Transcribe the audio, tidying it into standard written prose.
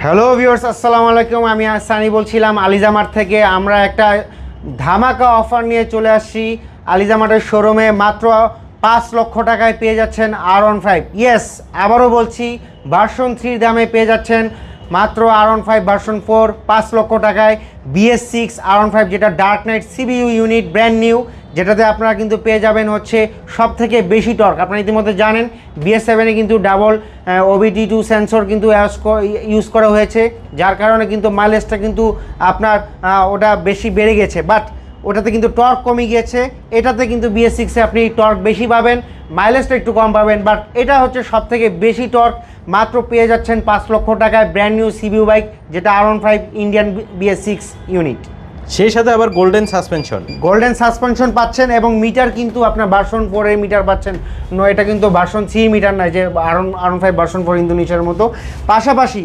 Hello viewers, আসসালামু আলাইকুম। আমি সানি বলছিলাম আলিজামার্ট থেকে। আমরা একটা ধামাকা অফার নিয়ে চলে আসছি আলিজামার্টের শোরুমে। মাত্র 5 লক্ষ টাকায় পেয়ে যাচ্ছেন R15। ইয়েস, আবারও বলছি, ভার্সন 3 দামে পেয়ে যাচ্ছেন মাত্র R15 ভার্সন 4 5 লক্ষ টাকায়। BS6 R15 যেটা dark night CBU unit, brand new, যেটাতে আপনারা কিন্তু পেয়ে যাবেন হচ্ছে সব থেকে বেশি টর্ক। আপনারা ইতিমধ্যে জানেন BS7-এ কিন্তু ডাবল OBD2 সেন্সর কিন্তু ইউজ করা হয়েছে, যার কারণে কিন্তু মাইলেজটা কিন্তু আপনার ওটা বেশি বেড়ে গেছে, বাট ওটাতে কিন্তু টর্ক কমে গিয়েছে। এটাতে কিন্তু BS6-এ আপনি টর্ক বেশি পাবেন, মাইলেজটা একটু কম পাবেন, বাট এটা হচ্ছে সব থেকে বেশি টর্ক। মাত্র পেয়ে যাচ্ছেন 5 লক্ষ টাকায় ব্র্যান্ড নিউ সিবিইউ বাইক, যেটা R15 ইন্ডিয়ান BS6 ইউনিট। সেই সাথে আবার গোল্ডেন সাসপেনশন পাচ্ছেন, এবং মিটার কিন্তু আপনার ভার্সন 4-এর মিটার পাচ্ছেন। এটা কিন্তু ভার্সন 3 মিটার নয়, যে R15 ভার্সন 4 ইন্দোনেশিয়ার মতো। পাশাপাশি